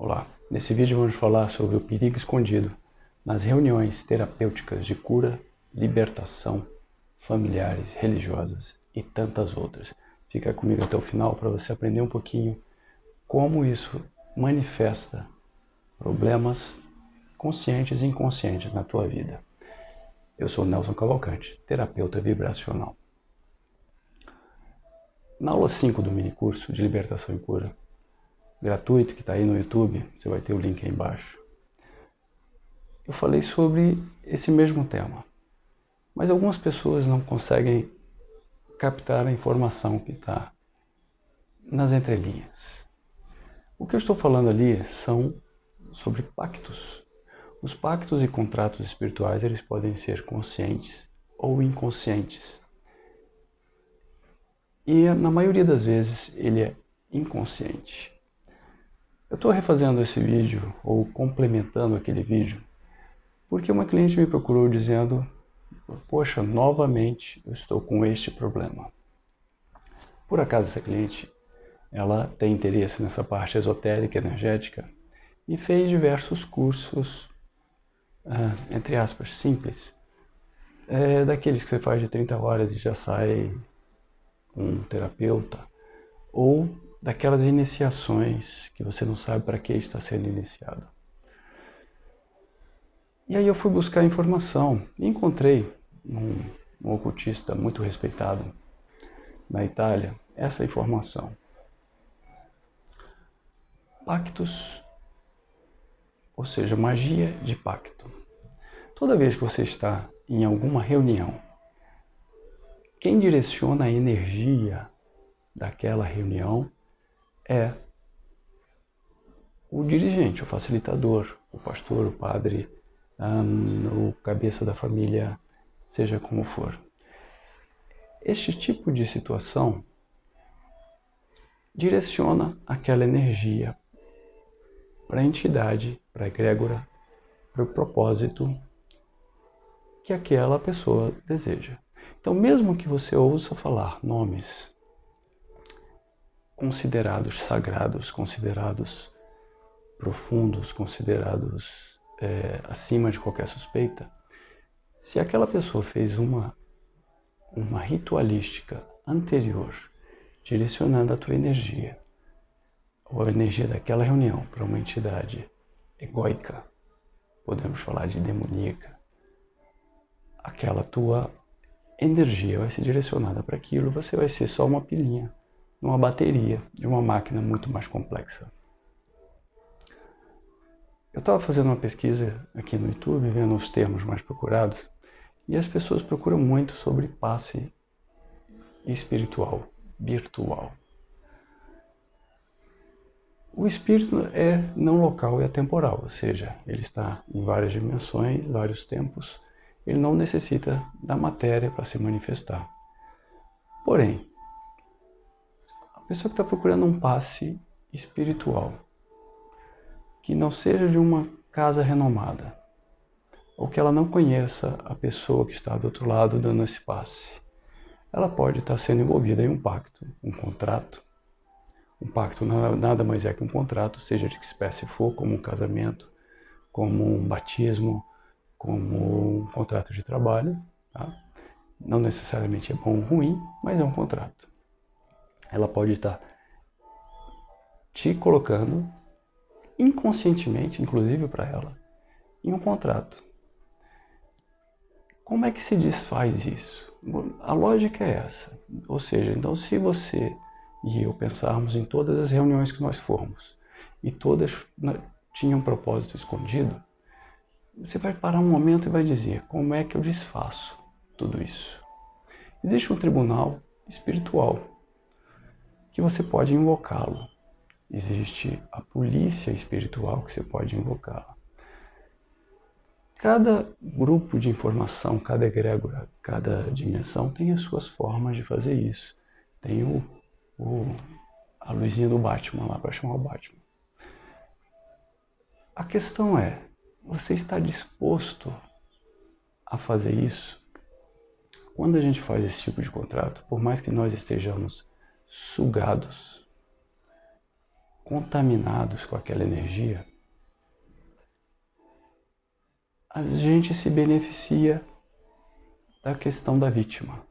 Olá, nesse vídeo vamos falar sobre o perigo escondido nas reuniões terapêuticas de cura, libertação, familiares, religiosas e tantas outras. Fica comigo até o final para você aprender um pouquinho como isso manifesta problemas conscientes e inconscientes na tua vida. Eu sou Nelson Cavalcante, terapeuta vibracional. Na aula 5 do mini curso de libertação e cura, gratuito, que está aí no YouTube, você vai ter o link aí embaixo. Eu falei sobre esse mesmo tema, mas algumas pessoas não conseguem captar a informação que está nas entrelinhas. O que eu estou falando ali são sobre pactos. Os pactos e contratos espirituais, eles podem ser conscientes ou inconscientes. E na maioria das vezes ele é inconsciente. Eu estou refazendo esse vídeo, ou complementando aquele vídeo, porque uma cliente me procurou dizendo: poxa, novamente eu estou com este problema. Por acaso essa cliente, ela tem interesse nessa parte esotérica, energética, e fez diversos cursos, entre aspas, simples, daqueles que você faz de 30 horas e já sai um terapeuta, ou daquelas iniciações que você não sabe para que está sendo iniciado. E aí eu fui buscar informação e encontrei um ocultista muito respeitado na Itália essa informação. Pactos, ou seja, magia de pacto. Toda vez que você está em alguma reunião, quem direciona a energia daquela reunião é o dirigente, o facilitador, o pastor, o padre, o cabeça da família, seja como for. Este tipo de situação direciona aquela energia para a entidade, para a egrégora, para o propósito que aquela pessoa deseja. Então, mesmo que você ouça falar nomes considerados sagrados, considerados profundos, considerados acima de qualquer suspeita, se aquela pessoa fez uma ritualística anterior, direcionando a tua energia, ou a energia daquela reunião para uma entidade egóica, podemos falar de demoníaca, aquela tua energia vai ser direcionada para aquilo, você vai ser só uma pilinha, uma bateria de uma máquina muito mais complexa. Eu estava fazendo uma pesquisa aqui no YouTube, vendo os termos mais procurados, e as pessoas procuram muito sobre passe espiritual, virtual. O espírito é não local e atemporal, ou seja, ele está em várias dimensões, vários tempos, ele não necessita da matéria para se manifestar. Porém, a pessoa que está procurando um passe espiritual, que não seja de uma casa renomada, ou que ela não conheça a pessoa que está do outro lado dando esse passe, ela pode estar sendo envolvida em um pacto, um contrato. Um pacto nada mais é que um contrato, seja de que espécie for, como um casamento, como um batismo, como um contrato de trabalho. Tá? Não necessariamente é bom ou ruim, mas é um contrato. Ela pode estar te colocando inconscientemente, inclusive para ela, em um contrato. Como é que se desfaz isso? A lógica é essa. Ou seja, então se você e eu pensarmos em todas as reuniões que nós formos e todas tinham um propósito escondido, você vai parar um momento e vai dizer: como é que eu desfaço tudo isso? Existe um tribunal espiritual que você pode invocá-lo. Existe a polícia espiritual que você pode invocá-la. Cada grupo de informação, cada egrégora, cada dimensão tem as suas formas de fazer isso. Tem a luzinha do Batman lá para chamar o Batman. A questão é, você está disposto a fazer isso? Quando a gente faz esse tipo de contrato, por mais que nós estejamos sugados contaminados com aquela energia, a gente se beneficia da questão da vítima.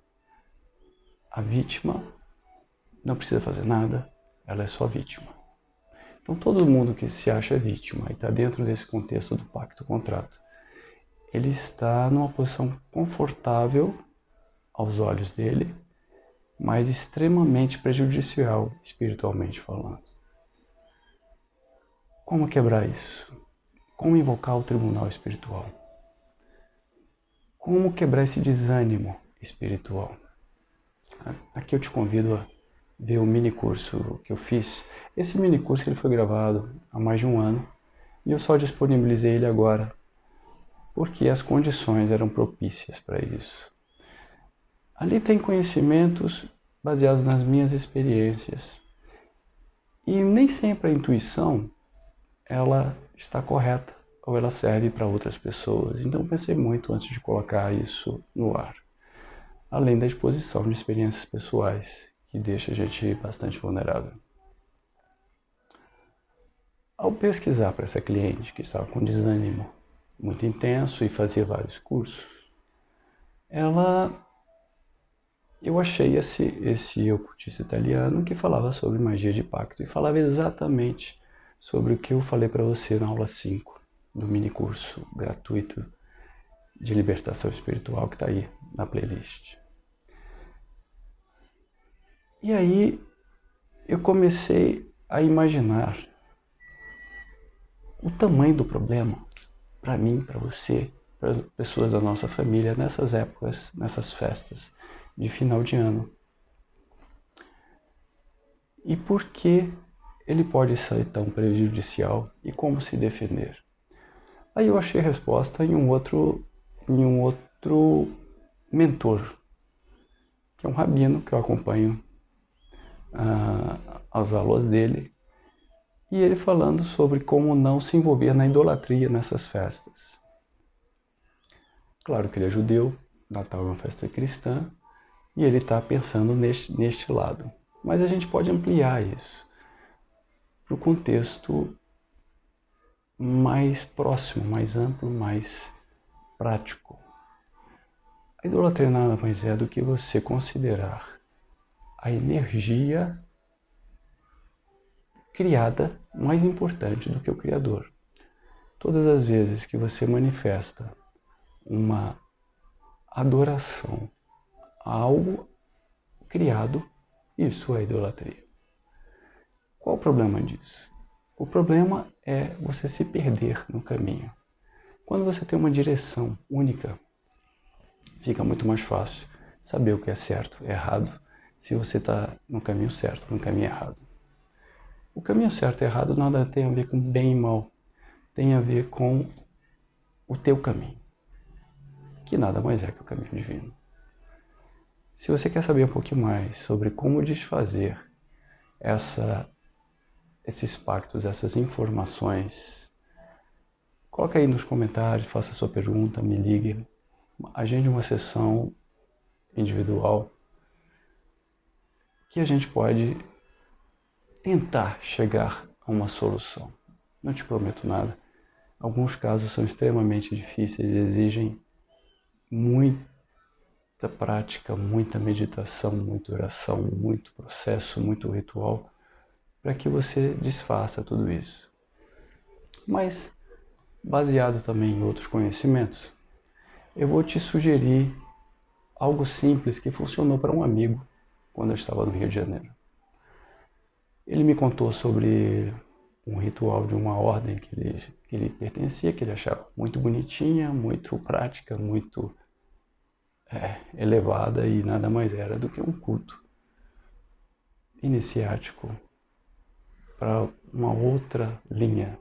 A vítima não precisa fazer nada, ela é só vítima. Então todo mundo que se acha vítima e está dentro desse contexto do pacto-contrato, ele está numa posição confortável aos olhos dele, mas extremamente prejudicial espiritualmente falando. Como quebrar isso? Como invocar o tribunal espiritual? Como quebrar esse desânimo espiritual? Aqui eu te convido a ver o mini curso que eu fiz. Esse mini curso ele foi gravado há mais de um ano e eu só disponibilizei ele agora porque as condições eram propícias para isso. Ali tem conhecimentos baseados nas minhas experiências e nem sempre a intuição ela está correta ou ela serve para outras pessoas. Então pensei muito antes de colocar isso no ar. Além da exposição de experiências pessoais, que deixa a gente bastante vulnerável. Ao pesquisar para essa cliente que estava com desânimo muito intenso e fazia vários cursos, eu achei esse ocultista italiano que falava sobre magia de pacto e falava exatamente sobre o que eu falei para você na aula 5 do mini curso gratuito de libertação espiritual que está aí na playlist. E aí eu comecei a imaginar o tamanho do problema para mim, para você, para as pessoas da nossa família nessas épocas, nessas festas de final de ano. E por que ele pode ser tão prejudicial e como se defender? Aí eu achei a resposta em um outro mentor, que é um rabino que eu acompanho as aulas dele, e ele falando sobre como não se envolver na idolatria nessas festas. Claro que ele é judeu, Natal é uma festa cristã, e ele está pensando neste lado. Mas a gente pode ampliar isso para o contexto mais próximo, mais amplo, mais prático. A idolatria nada mais é do que você considerar a energia criada mais importante do que o Criador. Todas as vezes que você manifesta uma adoração a algo criado, isso é idolatria. Qual o problema disso? O problema é você se perder no caminho. Quando você tem uma direção única, fica muito mais fácil saber o que é certo e errado se você está no caminho certo ou no caminho errado. O caminho certo e errado nada tem a ver com bem e mal, tem a ver com o teu caminho, que nada mais é que o caminho divino. Se você quer saber um pouquinho mais sobre como desfazer esses pactos, essas informações, coloca aí nos comentários, faça a sua pergunta, me ligue, agende uma sessão individual que a gente pode tentar chegar a uma solução. Não te prometo nada. Alguns casos são extremamente difíceis e exigem muita prática, muita meditação, muita oração, muito processo, muito ritual para que você desfaça tudo isso. Mas, baseado também em outros conhecimentos, eu vou te sugerir algo simples que funcionou para um amigo quando eu estava no Rio de Janeiro. Ele me contou sobre um ritual de uma ordem que ele pertencia, que ele achava muito bonitinha, muito prática, muito elevada e nada mais era do que um culto iniciático para uma outra linha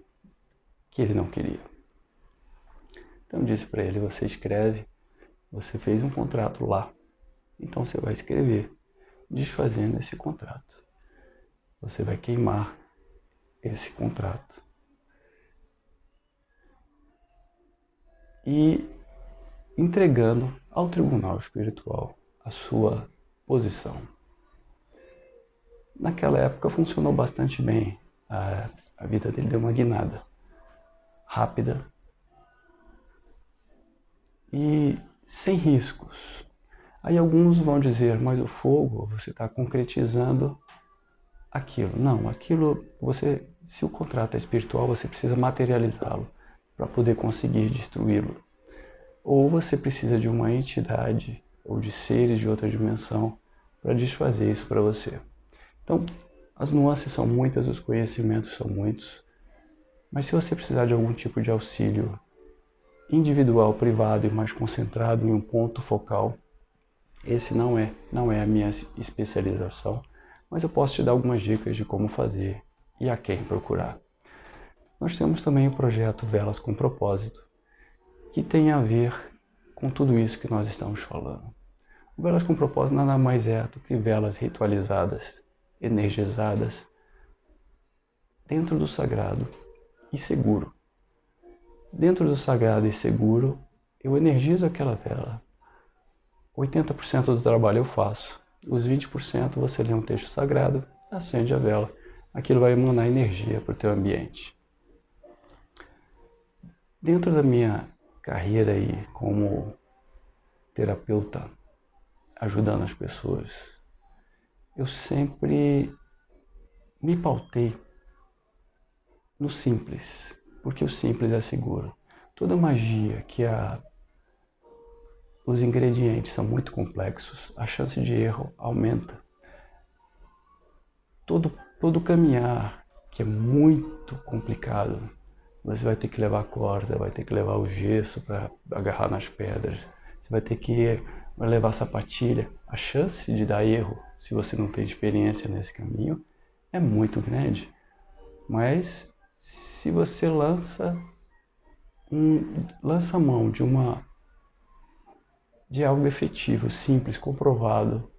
que ele não queria. Então eu disse para ele, você escreve, você fez um contrato lá, então você vai escrever, desfazendo esse contrato. Você vai queimar esse contrato. E entregando ao tribunal espiritual a sua posição. Naquela época funcionou bastante bem. a vida dele deu uma guinada rápida e sem riscos. Aí alguns vão dizer, mas o fogo, você está concretizando aquilo. Não, aquilo, se o contrato é espiritual, você precisa materializá-lo para poder conseguir destruí-lo. Ou você precisa de uma entidade ou de seres de outra dimensão para desfazer isso para você. Então, as nuances são muitas, os conhecimentos são muitos, mas se você precisar de algum tipo de auxílio individual, privado e mais concentrado em um ponto focal, esse não é a minha especialização, mas eu posso te dar algumas dicas de como fazer e a quem procurar. Nós temos também o projeto Velas com Propósito, que tem a ver com tudo isso que nós estamos falando. O Velas com Propósito nada mais é do que velas ritualizadas, energizadas, dentro do sagrado e seguro. Dentro do sagrado e seguro, eu energizo aquela vela. 80% do trabalho eu faço. Os 20% você lê um texto sagrado, acende a vela. Aquilo vai emanar energia para o teu ambiente. Dentro da minha carreira aí como terapeuta, ajudando as pessoas, eu sempre me pautei no simples, porque o simples é seguro. Toda magia que os ingredientes são muito complexos, a chance de erro aumenta. Todo caminhar que é muito complicado, você vai ter que levar corda, vai ter que levar o gesso para agarrar nas pedras, você vai ter que levar sapatilha. A chance de dar erro, se você não tem experiência nesse caminho, é muito grande. Mas se você lança a mão de algo efetivo, simples, comprovado,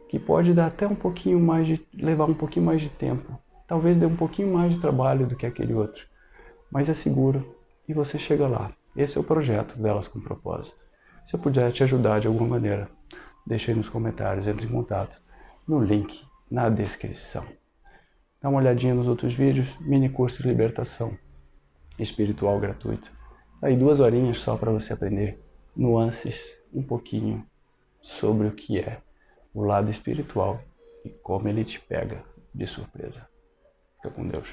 que pode dar até levar um pouquinho mais de tempo, talvez dê um pouquinho mais de trabalho do que aquele outro, mas é seguro e você chega lá. Esse é o projeto Velas com Propósito. Se eu puder te ajudar de alguma maneira, deixa aí nos comentários, entre em contato no link na descrição. Dá uma olhadinha nos outros vídeos, mini curso de libertação espiritual gratuito. Aí 2 horinhas só para você aprender nuances um pouquinho sobre o que é o lado espiritual e como ele te pega de surpresa. Fica com Deus.